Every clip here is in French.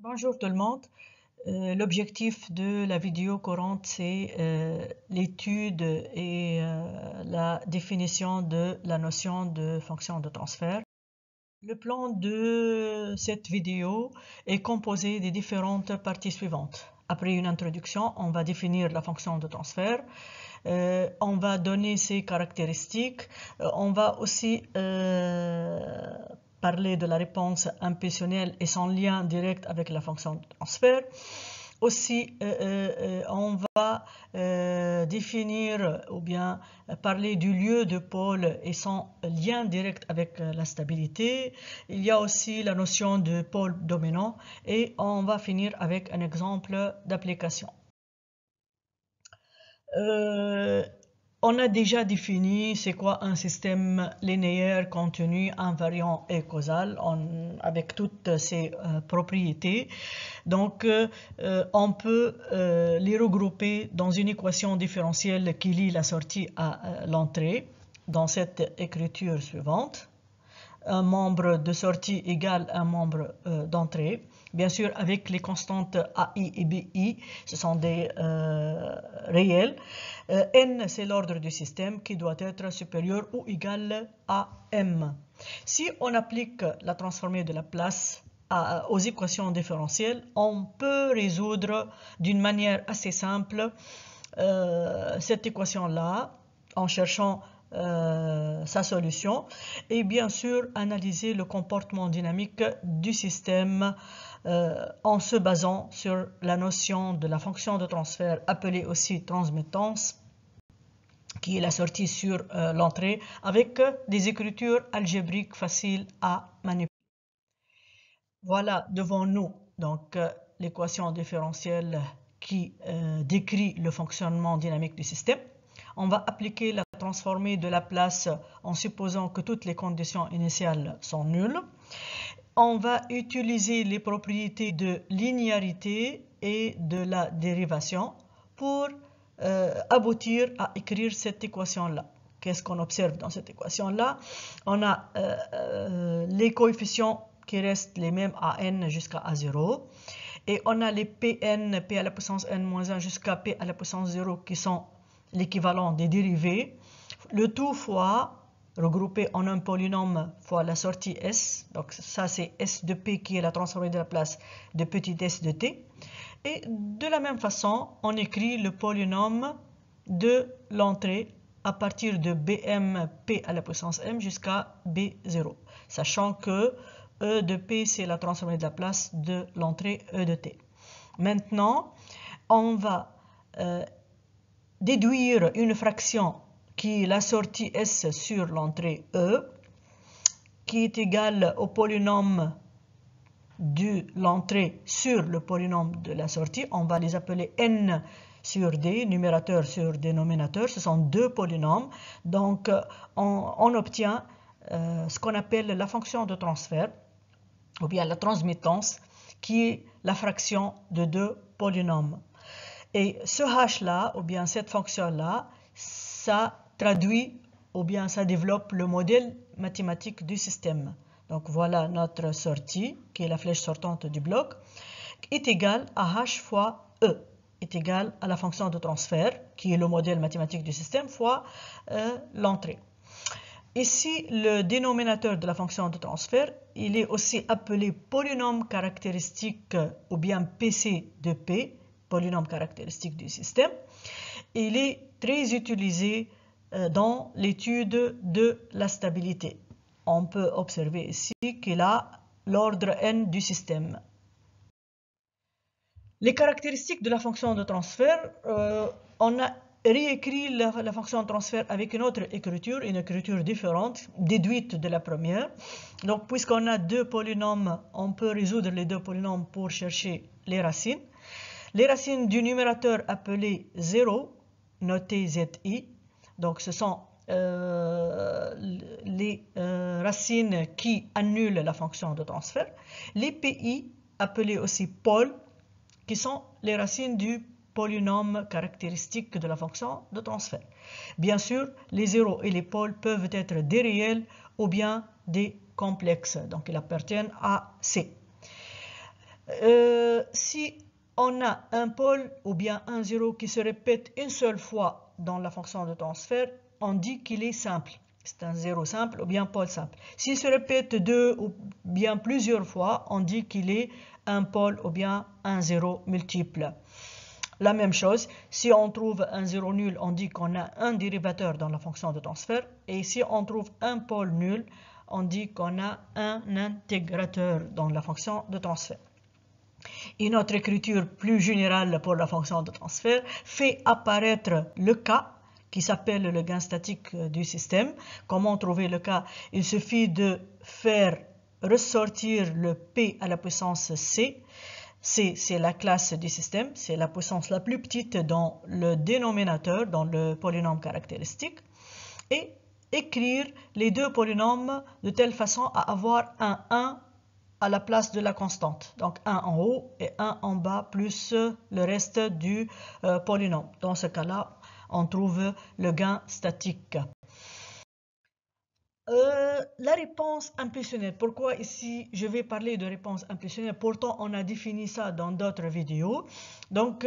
Bonjour tout le monde. L'objectif de la vidéo courante, c'est l'étude et la définition de la notion de fonction de transfert. Le plan de cette vidéo est composé des différentes parties suivantes. Après une introduction, on va définir la fonction de transfert. On va donner ses caractéristiques. On va aussi parler de la réponse impulsionnelle et son lien direct avec la fonction de transfert. Aussi, on va définir ou bien parler du lieu de pôle et son lien direct avec la stabilité. Il y a aussi la notion de pôle dominant et on va finir avec un exemple d'application. Euh, on a déjà défini c'est quoi un système linéaire, continu, invariant et causal avec toutes ses propriétés. Donc, on peut les regrouper dans une équation différentielle qui lie la sortie à l'entrée dans cette écriture suivante. Un membre de sortie égale un membre d'entrée. Bien sûr, avec les constantes AI et BI, ce sont des réels. N, c'est l'ordre du système qui doit être supérieur ou égal à M. Si on applique la transformée de la place aux équations différentielles, on peut résoudre d'une manière assez simple cette équation-là en cherchant sa solution et bien sûr analyser le comportement dynamique du système en se basant sur la notion de la fonction de transfert appelée aussi transmittance qui est la sortie sur l'entrée avec des écritures algébriques faciles à manipuler. Voilà devant nous donc l'équation différentielle qui décrit le fonctionnement dynamique du système. On va appliquer la transformée de Laplace en supposant que toutes les conditions initiales sont nulles. On va utiliser les propriétés de linéarité et de la dérivation pour aboutir à écrire cette équation-là. Qu'est-ce qu'on observe dans cette équation-là? On a les coefficients qui restent les mêmes à n jusqu'à a0. Et on a les Pn, p à la puissance n-1 jusqu'à p à la puissance 0 qui sont l'équivalent des dérivés. Le tout fois regroupé en un polynôme fois la sortie S. Donc ça c'est S de P qui est la transformée de la place de petit s de T. Et de la même façon, on écrit le polynôme de l'entrée à partir de Bm P à la puissance M jusqu'à B0. Sachant que E de P c'est la transformée de la place de l'entrée E de T. Maintenant, on va déduire une fraction qui est la sortie S sur l'entrée E, qui est égale au polynôme de l'entrée sur le polynôme de la sortie. On va les appeler n sur d, numérateur sur dénominateur. Ce sont deux polynômes. Donc, on obtient ce qu'on appelle la fonction de transfert, ou bien la transmittance, qui est la fraction de deux polynômes. Et ce h-là, ou bien cette fonction-là, ça traduit, ou bien ça développe le modèle mathématique du système. Donc voilà notre sortie, qui est la flèche sortante du bloc, est égale à h fois E, est égale à la fonction de transfert, qui est le modèle mathématique du système, fois l'entrée. Ici, le dénominateur de la fonction de transfert, il est aussi appelé polynôme caractéristique ou bien PC de P, polynôme caractéristique du système. Il est très utilisé dans l'étude de la stabilité. On peut observer ici qu'il a l'ordre n du système. Les caractéristiques de la fonction de transfert, on a réécrit la fonction de transfert avec une autre écriture, une écriture différente, déduite de la première. Donc, puisqu'on a deux polynômes, on peut résoudre les deux polynômes pour chercher les racines. Les racines du numérateur appelé 0, noté ZI, donc ce sont les racines qui annulent la fonction de transfert. Les PI, appelés aussi pôles, qui sont les racines du polynôme caractéristique de la fonction de transfert. Bien sûr, les zéros et les pôles peuvent être des réels ou bien des complexes, donc ils appartiennent à C. si on a un pôle ou bien un zéro qui se répète une seule fois dans la fonction de transfert, on dit qu'il est simple. C'est un zéro simple ou bien pôle simple. S'il se répète deux ou bien plusieurs fois, on dit qu'il est un pôle ou bien un zéro multiple. La même chose, si on trouve un zéro nul, on dit qu'on a un dérivateur dans la fonction de transfert. Et si on trouve un pôle nul, on dit qu'on a un intégrateur dans la fonction de transfert. Une autre écriture plus générale pour la fonction de transfert fait apparaître le cas qui s'appelle le gain statique du système. Comment trouver le cas? Il suffit de faire ressortir le P à la puissance C. C, c'est la classe du système, c'est la puissance la plus petite dans le dénominateur, dans le polynôme caractéristique. Et écrire les deux polynômes de telle façon à avoir un 1 à la place de la constante. Donc 1 en haut et 1 en bas plus le reste du polynôme. Dans ce cas-là, on trouve le gain statique. La réponse impulsionnelle. Pourquoi ici je vais parler de réponse impulsionnelle? Pourtant, on a défini ça dans d'autres vidéos. Donc,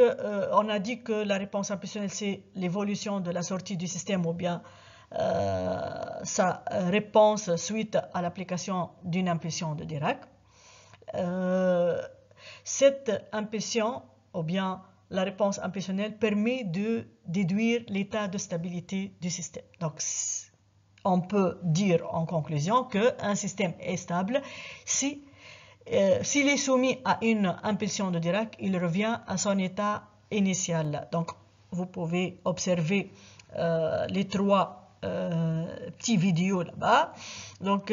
on a dit que la réponse impulsionnelle, c'est l'évolution de la sortie du système ou bien sa réponse suite à l'application d'une impulsion de Dirac. Cette impulsion ou bien la réponse impulsionnelle permet de déduire l'état de stabilité du système. Donc, on peut dire en conclusion qu'un système est stable s'il est soumis à une impulsion de Dirac, il revient à son état initial. Donc, vous pouvez observer les trois petits vidéos là-bas. Donc,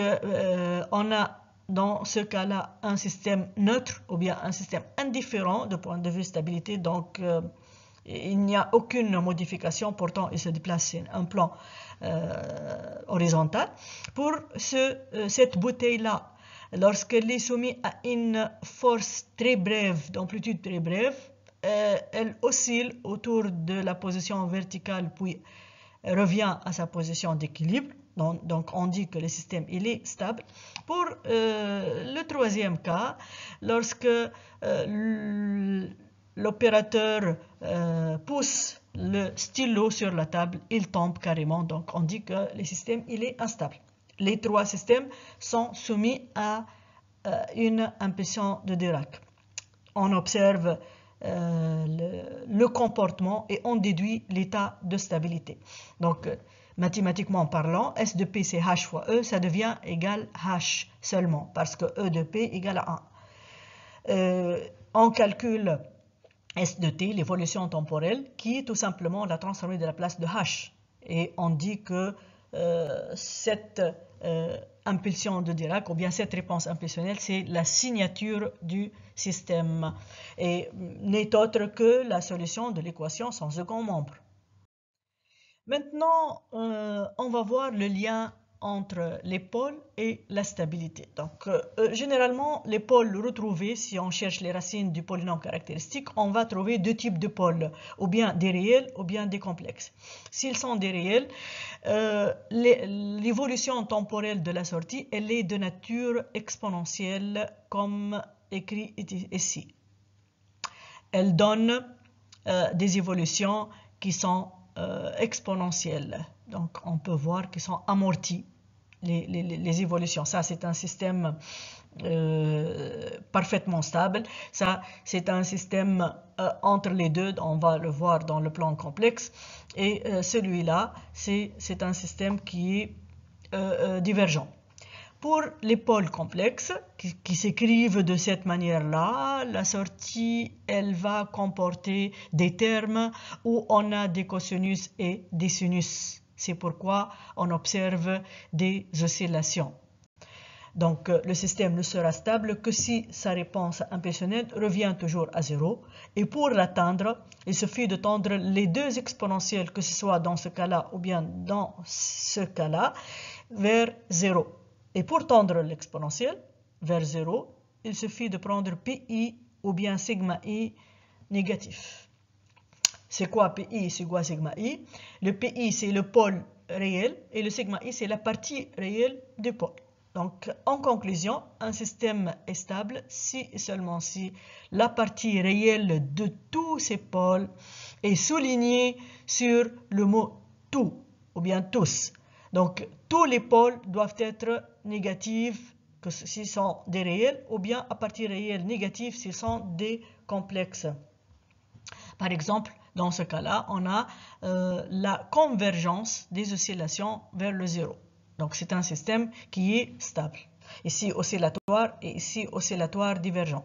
on a dans ce cas-là un système neutre ou bien un système indifférent de point de vue stabilité. Donc, il n'y a aucune modification, pourtant il se déplace sur un plan horizontal. Pour cette bouteille-là, lorsqu'elle est soumise à une force très brève, d'amplitude très brève, elle oscille autour de la position verticale, puis revient à sa position d'équilibre. Donc on dit que le système il est stable. Pour le troisième cas, lorsque l'opérateur pousse le stylo sur la table, il tombe carrément. Donc on dit que le système il est instable. Les trois systèmes sont soumis à une impulsion de Dirac. On observe le comportement et on déduit l'état de stabilité. Donc, mathématiquement parlant, S de P c'est H fois E, ça devient égal H seulement, parce que E de P égale à 1. On calcule S de T, l'évolution temporelle, qui est tout simplement la transformée de la place de H. Et on dit que cette impulsion de Dirac, ou bien cette réponse impulsionnelle, c'est la signature du système et n'est autre que la solution de l'équation sans second membre. Maintenant, on va voir le lien entre les pôles et la stabilité. Donc, généralement, les pôles retrouvés, si on cherche les racines du polynôme caractéristique, on va trouver deux types de pôles, ou bien des réels ou bien des complexes. S'ils sont des réels, l'évolution temporelle de la sortie, elle est de nature exponentielle, comme écrit ici. Elle donne des évolutions qui sont exponentielles. Donc, on peut voir qu'ils sont amortis, les évolutions. Ça, c'est un système parfaitement stable. Ça, c'est un système entre les deux. On va le voir dans le plan complexe. Et celui-là, c'est un système qui est divergent. Pour les pôles complexes, qui s'écrivent de cette manière-là, la sortie, elle va comporter des termes où on a des cosinus et des sinus. C'est pourquoi on observe des oscillations. Donc, le système ne sera stable que si sa réponse impulsionnelle revient toujours à 0. Et pour l'atteindre, il suffit de tendre les deux exponentielles, que ce soit dans ce cas-là ou bien dans ce cas-là, vers 0. Et pour tendre l'exponentielle vers 0, il suffit de prendre PI ou bien sigma I négatif. C'est quoi PI? C'est quoi sigma I? Le PI, c'est le pôle réel et le sigma I, c'est la partie réelle du pôle. Donc, en conclusion, un système est stable si et seulement si la partie réelle de tous ces pôles est soulignée sur le mot tout ou bien tous. Donc, tous les pôles doivent être négatifs s'ils sont des réels ou bien à partir réelle négative s'ils sont des complexes. Par exemple, dans ce cas-là, on a la convergence des oscillations vers le zéro. Donc, c'est un système qui est stable. Ici, oscillatoire et ici, oscillatoire divergent.